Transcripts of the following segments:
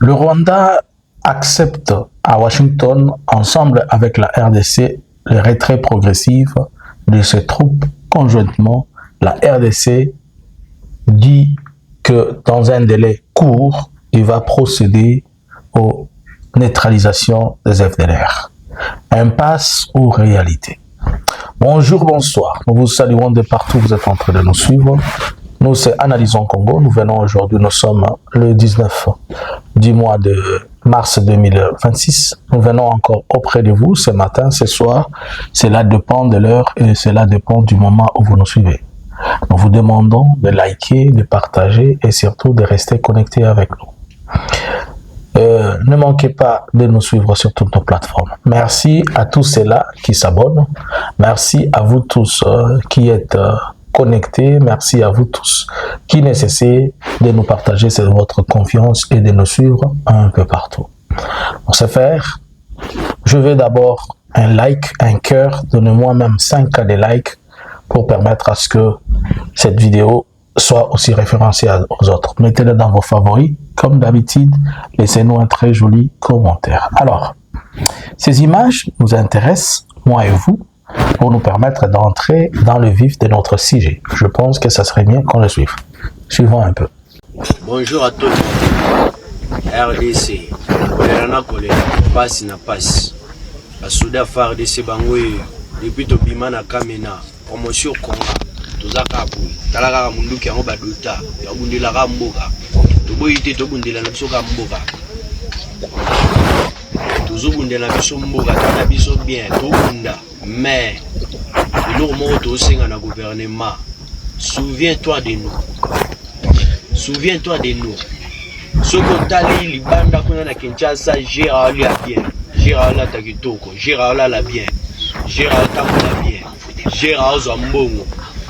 Le Rwanda accepte à Washington, ensemble avec la RDC, le retrait progressif de ses troupes conjointement. La RDC dit que dans un délai court, il va procéder aux neutralisations des FDLR. Impasse ou réalité? Bonjour, bonsoir. Nous vous saluons de partout, vous êtes en train de nous suivre. Nous, c'est Analysons Congo. Nous venons aujourd'hui, nous sommes le 19 du mois de mars 2026. Nous venons encore auprès de vous ce matin, ce soir. Cela dépend de l'heure et cela dépend du moment où vous nous suivez. Nous vous demandons de liker, de partager et surtout de rester connectés avec nous. Ne manquez pas de nous suivre sur toutes nos plateformes. Merci à tous ceux-là qui s'abonnent. Merci à vous tous qui êtes connectés. Merci à vous tous qui nécessitent de nous partager votre confiance et de nous suivre un peu partout. Pour ce faire, je vais d'abord un like, un cœur. Donnez-moi même 5 cas de likes pour permettre à ce que cette vidéo soit aussi référencée aux autres. Mettez-le dans vos favoris. Comme d'habitude, laissez-nous un très joli commentaire. Alors, ces images nous intéressent, moi et vous, pour nous permettre d'entrer dans le vif de notre sujet. Je pense que ça serait bien qu'on le suive. Suivons un peu. Bonjour à tous. RDC. Passe na passe. La Souda FARDC Bangwe. Depuis Tobimana Kamena. Promotion Konga. Tozaka Bou. Talaka Munduki en Badouta. Yabundila Ramboga. Toboyite Tobundela Nabsoka Mboga. Tozobundela Biso Mboga. Tana Biso bien. Tobunda. Mais, il aussi dans le gouvernement. Souviens-toi de nous. Souviens-toi de nous. Ce que tu as dit, les bandes qu'on a Kinshasa, Gérald a bien. Gérald a Takitoko. Gérald a la bien. Gérald a bien. Gérald a Mbongo.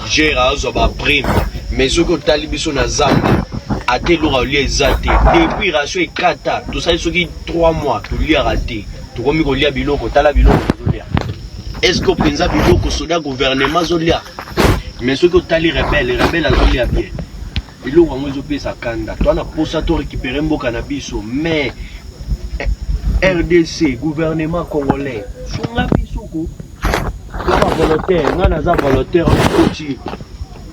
Gérald a prime. Mais ce que tu as dit, c'est Zamba. A tel jour, il y a depuis Ratio et Kata. Tout ça, il 3 mois. Tout l'y a raté. Tout comme il y a biloko. Tu as la biloko. Est-ce que vous avez vu que le gouvernement Zolia? Mais ce que tu as les rebelles Zolia bien. Et là, on a fait sa canda. Tu as récupéré un cannabis. Mais RDC, gouvernement congolais, si on a fait volontaire, on a volontaire en Côte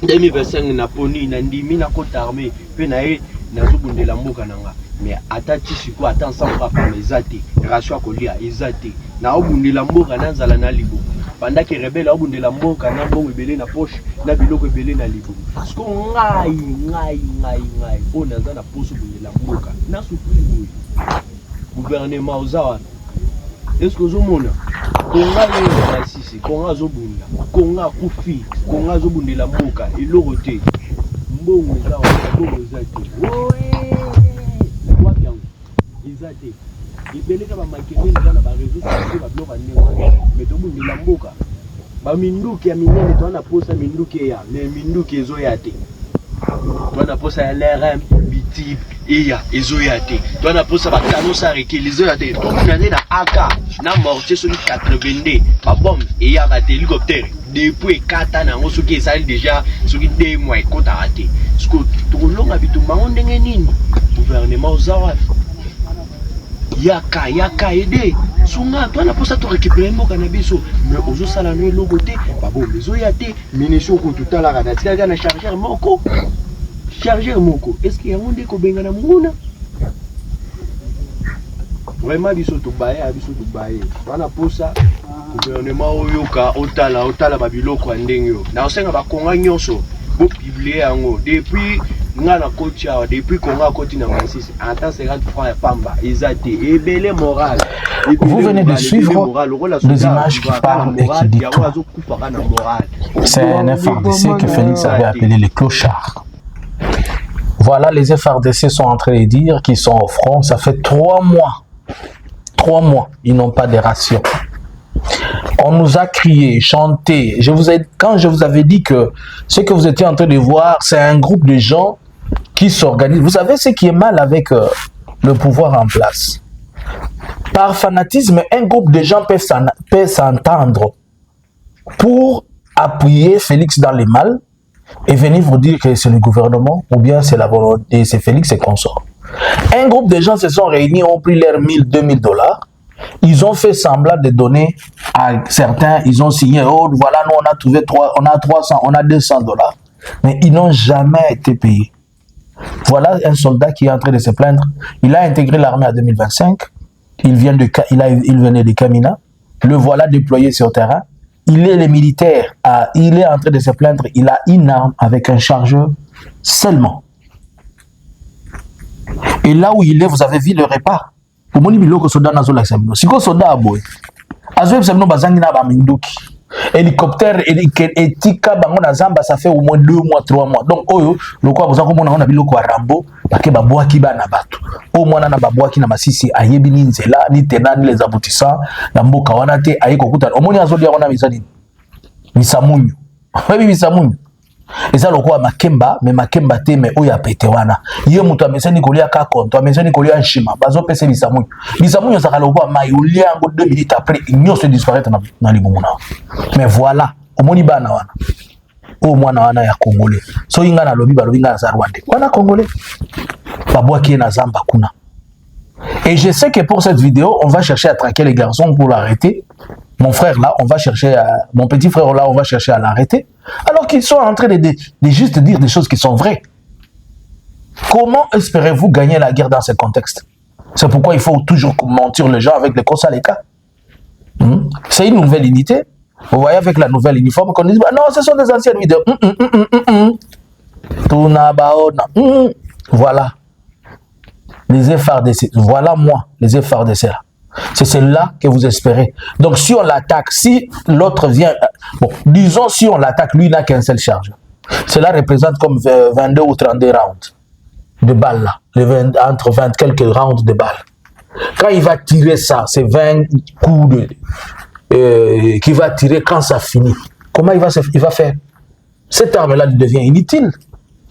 2025 na poni na ndimi na côte armée pe na e na zubundela mboka nanga mais atati siko atan sans rapport ezate ratio kolia ezate na obundela mboka na nzala na libo pendant que rebelle obundela mboka na bongo ebele na poche na biloko ebele na libo siko ngai ona za na poso bundela mboka na supprimer gouvernement ozawa est-ce que zomona konga le sisi konga zobunda konga kufi konga zobundela mboka eloko te mbongo zawa mbongo zate wapi yango izate ibeleka ba makemeni kana ba réseaux sociaux ba bloka ndenge mais tobundela mboka ba minduki ya minene to na posa minduki ya mais minduki ezoya te to na posa ya LRM bitip iya ezoya te to na posa ba kanosa rekeli ezoya te to na na AK na mortier sur 82 ba bombe et ya ba hélicoptère depuis 4 ans na soki esali déjà soki 2 mois ekota raté parce que to longa bitumba ndenge nini gouvernement ozawa yaka aidé sunga to na posa to récupérer mo cannabis mais ozo sala no logo te ba bombe ezoya te munition ko tutala kana tika na chargeur moko est-ce qu'il y a un monde ko benga na muna vraiment biso to baye wana posa gouvernement oyoka otala babiloko ndenge yo na osenga ba konga nyonso bo publier yango depuis ngana kocha depuis konga koti na Masisi en tant que 53 pamba ezate ebele moral. Vous venez de suivre les images qui parlent et qui disent tout. C'est un FARDC que Félix avait appelé les clochards. Voilà, les FARDC sont en train de dire qu'ils sont au front. Ça fait 3 mois. 3 mois, ils n'ont pas de ration. On nous a crié, chanté. Quand je vous avais dit que ce que vous étiez en train de voir, c'est un groupe de gens qui s'organisent. Vous savez ce qui est mal avec le pouvoir en place. Par fanatisme, un groupe de gens peuvent s'entendre pour appuyer Félix dans le mal et venir vous dire que c'est le gouvernement ou bien c'est la volonté, c'est Félix et consorts. Un groupe de gens se sont réunis, ont pris leurs 1000, 2000 dollars. Ils ont fait semblant de donner à certains, ils ont signé, oh voilà, nous on a trouvé 300, on a 200 dollars. Mais ils n'ont jamais été payés. Voilà un soldat qui est en train de se plaindre. Il a intégré l'armée en 2025. Il venait de Kamina. Le voilà déployé sur le terrain. Il est le militaire. Il est en train de se plaindre. Il a une arme avec un chargeur seulement. Et là où il est, vous avez vu le repas. Pour moi, il soldat n'a pas si le soldat a beau. Hélicoptère et tika bango na zamba ça fait au moins 2 mois 3 mois donc oyo lokwa boza ko mona na biloko ya rambo bake babwaki bana bato o mwana na babwaki na masisi ayebi ni nzela ni tenani les aboutissants na mboka wana te ayeko kutana omoni azoli ya wana misani misamunyu webi misamunyu eza lokwa makemba mais makemba te mais oya pete wana ye muto amesani kolia ka konto amesani kolia nshima bazo pese misamunyu ça lokwa mai olia ngo 2 minutes après nyo se disparaître na libumuna mais voilà omoni bana wana o mwana wana ya congolais so inga na lobi balobi nga za Rwanda wana congolais babwaki na zamba kuna. Et je sais que pour cette vidéo on va chercher à traquer les garçons pour l'arrêter. Mon frère là, on va chercher mon petit frère là, on va chercher à l'arrêter. Alors qu'ils sont en train de juste dire des choses qui sont vraies. Comment espérez-vous gagner la guerre dans ce contexte? C'est pourquoi il faut toujours mentir les gens avec les Kosaleka. C'est une nouvelle unité. Vous voyez avec la nouvelle uniforme qu'on dit, bah non, ce sont des anciennes vidéos. Voilà. Les FARDC. Voilà moi, les FARDC là. C'est celle-là que vous espérez. Donc si on l'attaque, si l'autre vient... Bon, disons si on l'attaque, lui n'a qu'un seul charge. Cela représente comme 22 ou 32 rounds de balles là. Entre 20 quelques rounds de balles. Quand il va tirer ça, c'est 20 coups qu'il va tirer quand ça finit. Comment il va faire? Cette arme-là devient inutile.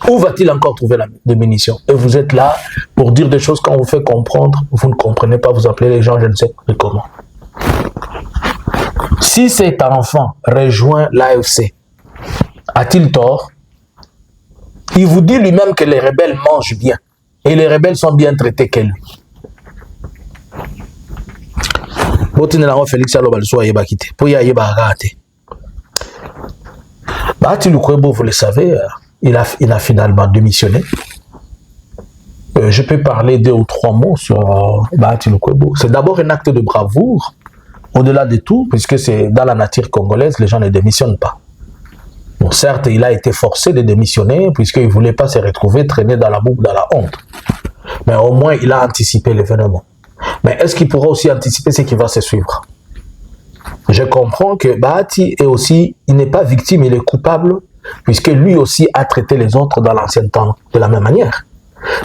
Où va-t-il encore trouver des munitions? Et vous êtes là pour dire des choses quand on vous fait comprendre, vous ne comprenez pas, vous appelez les gens, je ne sais comment. Si cet enfant rejoint l'AFC, a-t-il tort? Il vous dit lui-même que les rebelles mangent bien. Et les rebelles sont bien traités que lui. Félix vous le savez, il a finalement démissionné. Je peux parler 2 ou 3 mots sur Bahati Lukwebo. C'est d'abord un acte de bravoure, au-delà de tout, puisque c'est dans la nature congolaise, les gens ne démissionnent pas. Bon, certes, il a été forcé de démissionner, puisqu'il ne voulait pas se retrouver traîné dans la boue, dans la honte. Mais au moins, il a anticipé l'événement. Mais est-ce qu'il pourra aussi anticiper ce qui va se suivre? Je comprends que Bahati est aussi, il n'est pas victime, il est coupable, puisque lui aussi a traité les autres dans l'ancien temps de la même manière.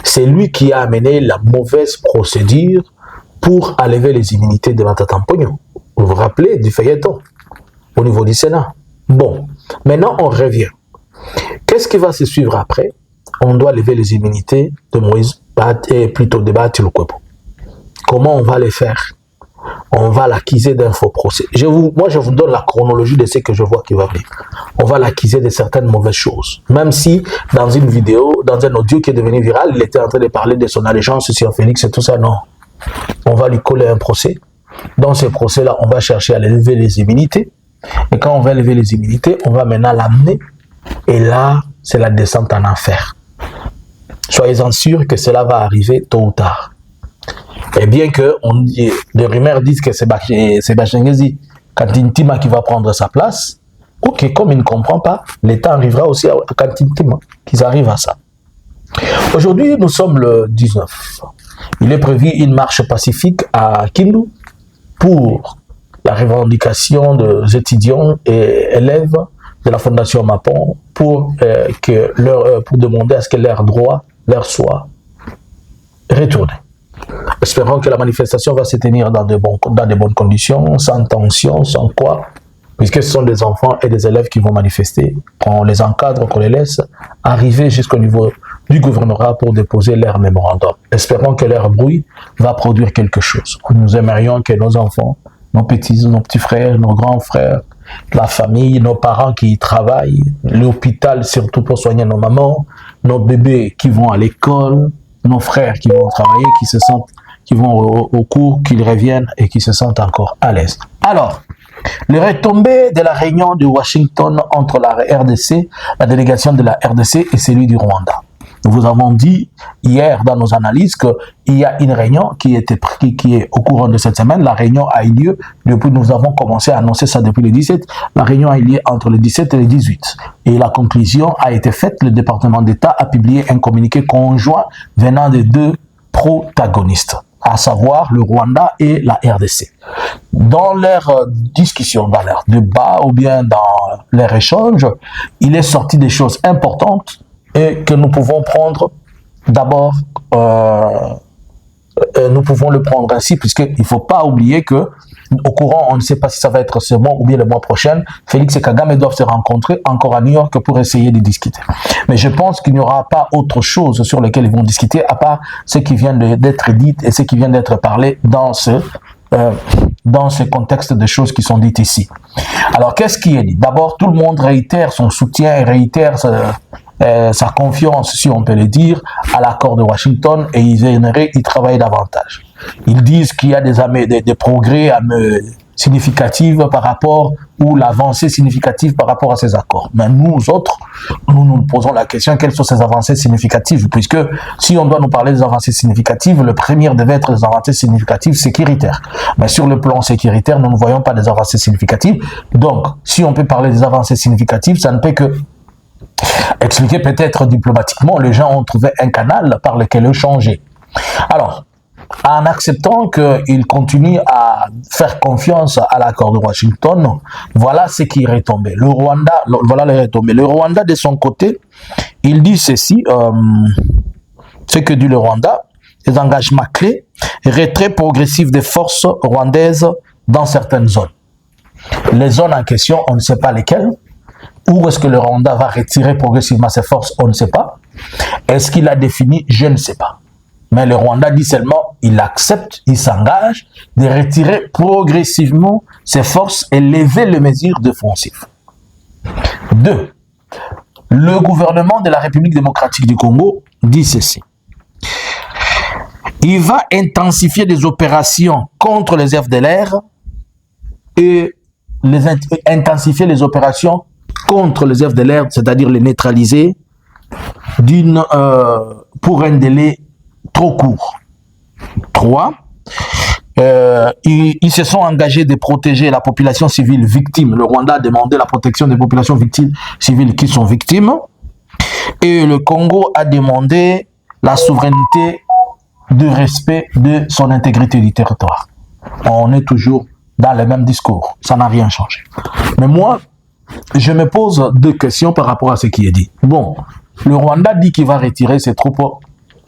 C'est lui qui a amené la mauvaise procédure pour enlever les immunités de Matata Mpogno. Vous vous rappelez du feuilleton au niveau du Sénat? Bon, maintenant on revient. Qu'est-ce qui va se suivre après? On doit lever les immunités de Moïse, plutôt de Bahati Lukwebo. Comment on va les faire? On va l'accuser d'un faux procès. Moi, je vous donne la chronologie de ce que je vois qui va venir. On va l'accuser de certaines mauvaises choses. Même si, dans une vidéo, dans un audio qui est devenu viral, il était en train de parler de son allégeance sur Félix et tout ça. Non. On va lui coller un procès. Dans ce procès-là, on va chercher à lever les immunités. Et quand on va lever les immunités, on va maintenant l'amener. Et là, c'est la descente en enfer. Soyez-en sûrs que cela va arriver tôt ou tard. Et bien que les rumeurs disent que c'est Bachengezi Kantintima qui va prendre sa place, ok, comme il ne comprend pas, l'État arrivera aussi à Kantintima, qu'ils arrivent à ça. Aujourd'hui, nous sommes le 19. Il est prévu une marche pacifique à Kindu pour la revendication des étudiants et élèves de la Fondation Mapon pour demander à ce que leurs droits leur soient retournés. Espérons que la manifestation va se tenir dans de bonnes conditions, sans tension, sans quoi, puisque ce sont des enfants et des élèves qui vont manifester. On les encadre, qu'on les laisse arriver jusqu'au niveau du gouvernorat pour déposer leur mémorandum. Espérons que leur bruit va produire quelque chose. Nous aimerions que nos enfants, nos petits frères, nos grands frères, la famille, nos parents qui travaillent, l'hôpital surtout pour soigner nos mamans, nos bébés qui vont à l'école, nos frères qui vont travailler, qui vont au cours, qu'ils reviennent et qui se sentent encore à l'aise. Alors, les retombées de la réunion de Washington entre la RDC, la délégation de la RDC et celui du Rwanda. Nous vous avons dit hier dans nos analyses qu'il y a une réunion qui est au courant de cette semaine. La réunion a eu lieu depuis, nous avons commencé à annoncer ça depuis le 17. La réunion a eu lieu entre le 17 et le 18. Et la conclusion a été faite. Le département d'État a publié un communiqué conjoint venant des deux protagonistes, à savoir le Rwanda et la RDC. Dans leur discussion, dans leur débat ou bien dans leur échange, il est sorti des choses importantes et que nous pouvons prendre d'abord, nous pouvons le prendre ainsi, puisqu'il ne faut pas oublier que au courant, on ne sait pas si ça va être ce mois ou bien le mois prochain, Félix et Kagame doivent se rencontrer encore à New York pour essayer de discuter. Mais je pense qu'il n'y aura pas autre chose sur lequel ils vont discuter, à part ce qui vient d'être dit et ce qui vient d'être parlé dans ce contexte de choses qui sont dites ici. Alors, qu'est-ce qui est dit? D'abord, tout le monde réitère son soutien et réitère sa confiance, si on peut le dire, à l'accord de Washington, et ils aimeraient y travailler davantage. Ils disent qu'il y a des progrès significatifs par rapport, ou l'avancée significative par rapport à ces accords. Mais nous autres, nous posons la question, quelles sont ces avancées significatives? Puisque si on doit nous parler des avancées significatives, le premier devait être des avancées significatives sécuritaires. Mais sur le plan sécuritaire, nous ne voyons pas des avancées significatives. Donc, si on peut parler des avancées significatives, ça ne peut que expliquer peut-être diplomatiquement, les gens ont trouvé un canal par lequel changer. Alors, en acceptant qu'ils continuent à faire confiance à l'accord de Washington, voilà ce qui est retombé. Le Rwanda, voilà les retombées. Le Rwanda, de son côté, il dit ceci, ce que dit le Rwanda, les engagements clés, retrait progressif des forces rwandaises dans certaines zones. Les zones en question, on ne sait pas lesquelles. Où est-ce que le Rwanda va retirer progressivement ses forces? On ne sait pas. Est-ce qu'il a défini? Je ne sais pas. Mais le Rwanda dit seulement, il accepte, il s'engage de retirer progressivement ses forces et lever les mesures défensives. 2. Le gouvernement de la République démocratique du Congo dit ceci. Il va intensifier les opérations contre les FDLR et intensifier les opérations contre les FDLR, c'est-à-dire les neutraliser pour un délai trop court. 3. Ils se sont engagés de protéger la population civile victime. Le Rwanda a demandé la protection des populations victimes, civiles qui sont victimes. Et le Congo a demandé la souveraineté de respect de son intégrité du territoire. On est toujours dans le même discours. Ça n'a rien changé. Mais moi, je me pose deux questions par rapport à ce qui est dit. Bon, le Rwanda dit qu'il va retirer ses troupes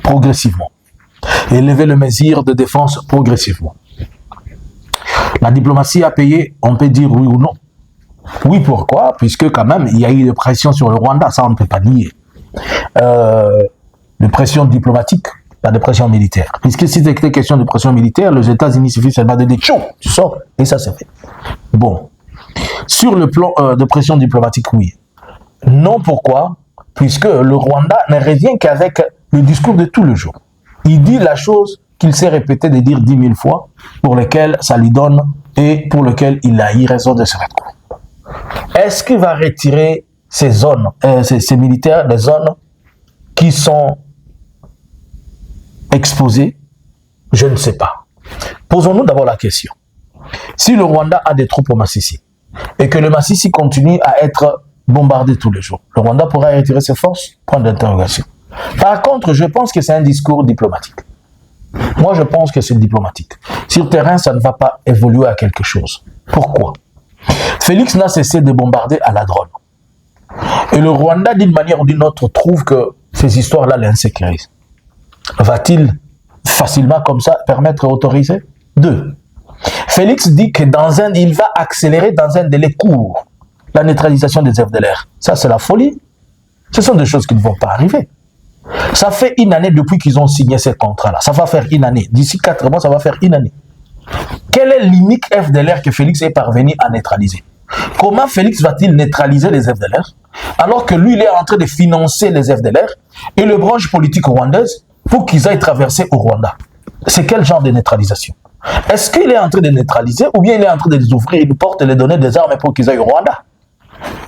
progressivement et lever les mesures de défense progressivement. La diplomatie a payé, on peut dire oui ou non. Oui, pourquoi? Puisque quand même, il y a eu des pressions sur le Rwanda, ça on ne peut pas nier. Des pressions diplomatiques, pas de pression militaire. Puisque si c'était question de pression militaire, les États-Unis suffit seulement de dire tchou, tu sors, et ça c'est fait. Bon. Sur le plan de pression diplomatique, oui. Non, pourquoi? Puisque le Rwanda ne revient qu'avec le discours de tout le jour. Il dit la chose qu'il s'est répété de dire 10 000 fois, pour lesquelles ça lui donne et pour lesquelles il a eu raison de se retrouver. Est-ce qu'il va retirer ces zones, ces militaires des zones qui sont exposées? Je ne sais pas. Posons-nous d'abord la question. Si le Rwanda a des troupes au Massissi et que le Massissi continue à être bombardé tous les jours, le Rwanda pourra retirer ses forces? Point d'interrogation. Par contre, je pense que c'est un discours diplomatique. Moi, je pense que c'est diplomatique. Sur le terrain, ça ne va pas évoluer à quelque chose. Pourquoi? Félix n'a cessé de bombarder à la drone. Et le Rwanda, d'une manière ou d'une autre, trouve que ces histoires-là l'insécurisent. Va-t-il facilement comme ça permettre d'autoriser? 2. Félix dit que il va accélérer dans un délai court la neutralisation des FDLR. Ça, c'est la folie. Ce sont des choses qui ne vont pas arriver. Ça fait une année depuis qu'ils ont signé ces contrats-là. Ça va faire une année. D'ici 4 mois, ça va faire une année. Quel est l'unique FDLR que Félix est parvenu à neutraliser? Comment Félix va-t-il neutraliser les FDLR alors que lui, il est en train de financer les FDLR et le branche politique rwandaise pour qu'ils aillent traverser au Rwanda. C'est quel genre de neutralisation? Est-ce qu'il est en train de neutraliser ou bien il est en train de les ouvrir une porte et les donner des armes pour qu'ils aillent au Rwanda?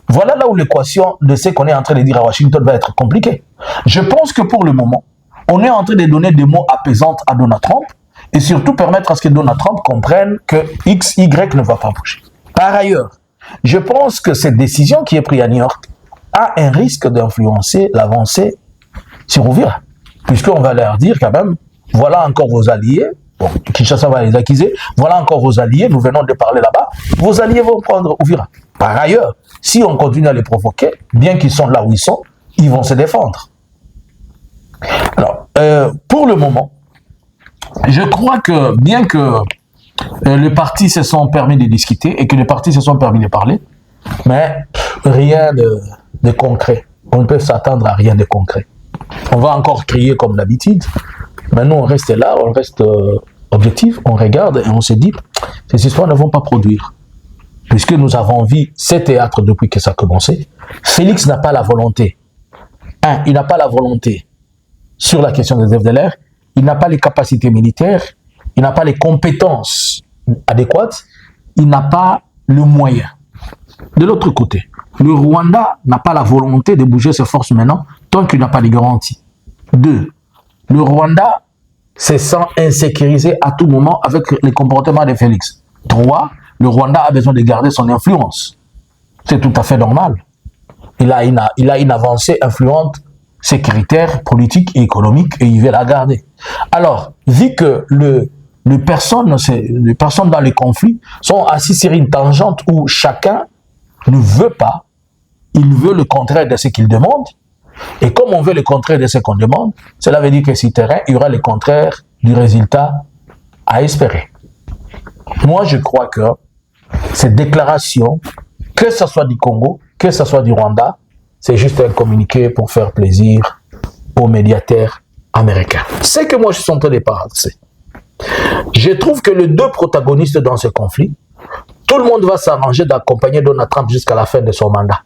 Voilà là où l'équation de ce qu'on est en train de dire à Washington va être compliquée. Je pense que pour le moment, on est en train de donner des mots apaisants à Donald Trump et surtout permettre à ce que Donald Trump comprenne que X, Y ne va pas bouger. Par ailleurs, je pense que cette décision qui est prise à New York a un risque d'influencer l'avancée sur Uvira, puisqu'on va leur dire quand même, voilà encore vos alliés, bon, Kinshasa va les accuser, voilà encore vos alliés, nous venons de parler là-bas, vos alliés vont prendre Uvira. Par ailleurs, si on continue à les provoquer, bien qu'ils sont là où ils sont, ils vont se défendre. Alors, pour le moment, je crois que bien que les partis se sont permis de discuter et que les partis se sont permis de parler, mais rien de concret. On ne peut s'attendre à rien de concret. On va encore crier comme d'habitude, mais nous on reste là, on reste objectif, on regarde et on se dit, ces histoires ne vont pas produire. Puisque nous avons vu ces théâtres depuis que ça a commencé, Félix n'a pas la volonté. Il n'a pas la volonté sur la question des FDLR, il n'a pas les capacités militaires, il n'a pas les compétences adéquates, il n'a pas le moyen. De l'autre côté, le Rwanda n'a pas la volonté de bouger ses forces maintenant tant qu'il n'a pas de garanties. 2. Le Rwanda se sent insécurisé à tout moment avec les comportements de Félix. 3. Le Rwanda a besoin de garder son influence. C'est tout à fait normal. Il a une avancée influente, sécuritaire, politique et économique et il veut la garder. Alors, vu que les personnes dans les conflits sont assis sur une tangente où chacun ne veut pas, il veut le contraire de ce qu'il demande. Et comme on veut le contraire de ce qu'on demande, cela veut dire que sur terrain, il y aura le contraire du résultat à espérer. Moi, je crois que cette déclaration, que ce soit du Congo, que ce soit du Rwanda, c'est juste un communiqué pour faire plaisir aux médiateurs américains. C'est que moi, je suis en train de penser. Je trouve que les deux protagonistes dans ce conflit, tout le monde va s'arranger d'accompagner Donald Trump jusqu'à la fin de son mandat.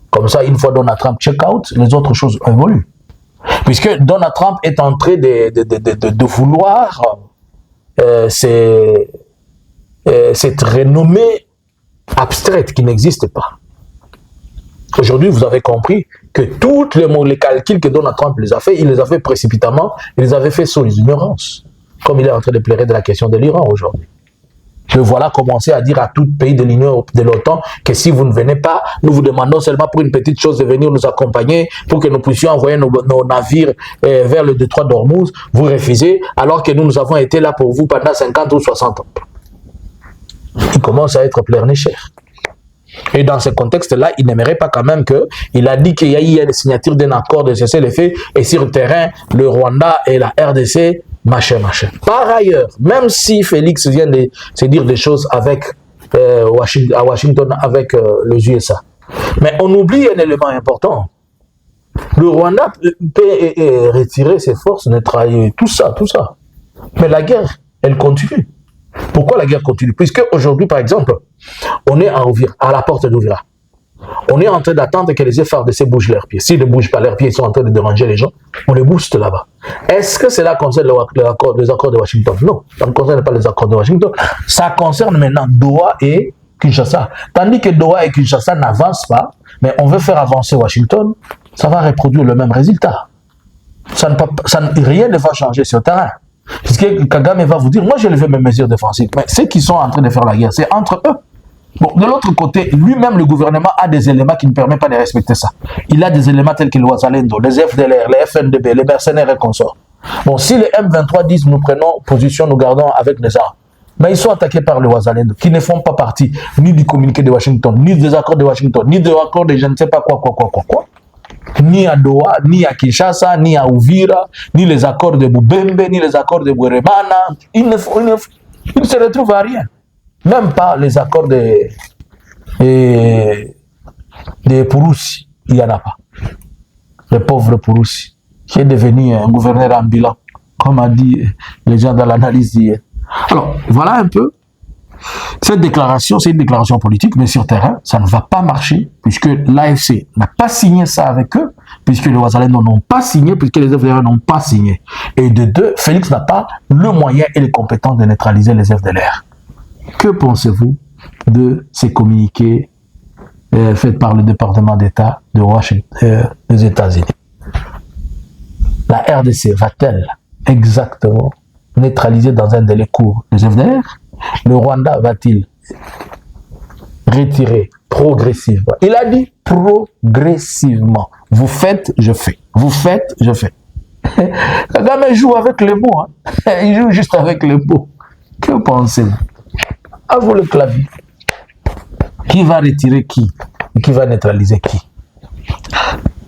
Comme ça, une fois Donald Trump check-out, les autres choses évoluent. Puisque Donald Trump est en train de vouloir cette renommée abstraite qui n'existe pas. Aujourd'hui, vous avez compris que tous les calculs que Donald Trump les a fait, il les a fait précipitamment, il les avait fait sous les ignorances. Comme il est en train de pleurer de la question de l'Iran aujourd'hui. Le voilà commencer à dire à tout pays de l'Union de l'OTAN que si vous ne venez pas, nous vous demandons seulement pour une petite chose de venir nous accompagner pour que nous puissions envoyer nos navires vers le détroit d'Ormuz. Vous refusez alors que nous avons été là pour vous pendant 50 ou 60 ans. Il commence à être pleurnicheur. Et dans ce contexte-là, il n'aimerait pas quand même que, il a dit qu'il y a eu une signature d'un accord de cessez-le-feu et sur le terrain, le Rwanda et la RDC, machin. Par ailleurs, même si Félix vient de se dire des choses avec, à Washington avec les USA, mais on oublie un élément important. Le Rwanda peut retirer ses forces, neutraliser tout ça. Mais la guerre, elle continue. Pourquoi la guerre continue? Puisque aujourd'hui, par exemple, on est à la porte d'Uvira. On est en train d'attendre que les FARDC bougent leurs pieds. S'ils ne bougent pas leurs pieds, ils sont en train de déranger les gens, on les booste là-bas. Est-ce que cela concerne les accords de Washington? Non, ça ne concerne pas les accords de Washington. Ça concerne maintenant Doha et Kinshasa. Tandis que Doha et Kinshasa n'avancent pas, mais on veut faire avancer Washington, ça va reproduire le même résultat. Rien ne va changer sur le terrain. Puisque Kagame va vous dire, moi j'ai levé mes mesures défensives, mais ceux qui sont en train de faire la guerre, c'est entre eux. Bon, de l'autre côté, lui-même, le gouvernement a des éléments qui ne permettent pas de respecter ça. Il a des éléments tels que le Wazalendo, les FDLR, les FNDB, les mercenaires et consorts. Bon, si les M23 disent nous prenons position, nous gardons avec les armes, mais ils sont attaqués par le Wazalendo, qui ne font pas partie ni du communiqué de Washington, ni des accords de Washington, ni des accords de je ne sais pas quoi. Ni à Doha, ni à Kinshasa, ni à Uvira, ni les accords de Bubembe, ni les accords de Bweremana. Ils ne se retrouvent à rien. Même pas les accords de Pouroussi, il n'y en a pas. Le pauvre Pouroussi, qui est devenu un gouverneur ambulant, comme a dit les gens dans l'analyse d'hier. Alors, voilà un peu. Cette déclaration, c'est une déclaration politique, mais sur terrain, ça ne va pas marcher, puisque l'AFC n'a pas signé ça avec eux, puisque les Ouazalendo n'ont pas signé, puisque les FDLR n'ont pas signé. Et de deux, Félix n'a pas le moyen et les compétences de neutraliser les FDLR. Que pensez-vous de ces communiqués faits par le département d'État de Washington, des États-Unis? La RDC va-t-elle exactement neutraliser dans un délai court les FDLR? Le Rwanda va-t-il retirer progressivement? Il a dit progressivement. Vous faites, je fais. Vous faites, je fais. Kagame joue avec les mots. Hein. Il joue juste avec les mots. Que pensez-vous? À vous le clavier. Qui va retirer qui? Et qui va neutraliser qui?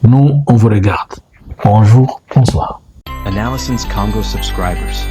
Nous, on vous regarde. Bonjour, bonsoir. Analysins Congo subscribers.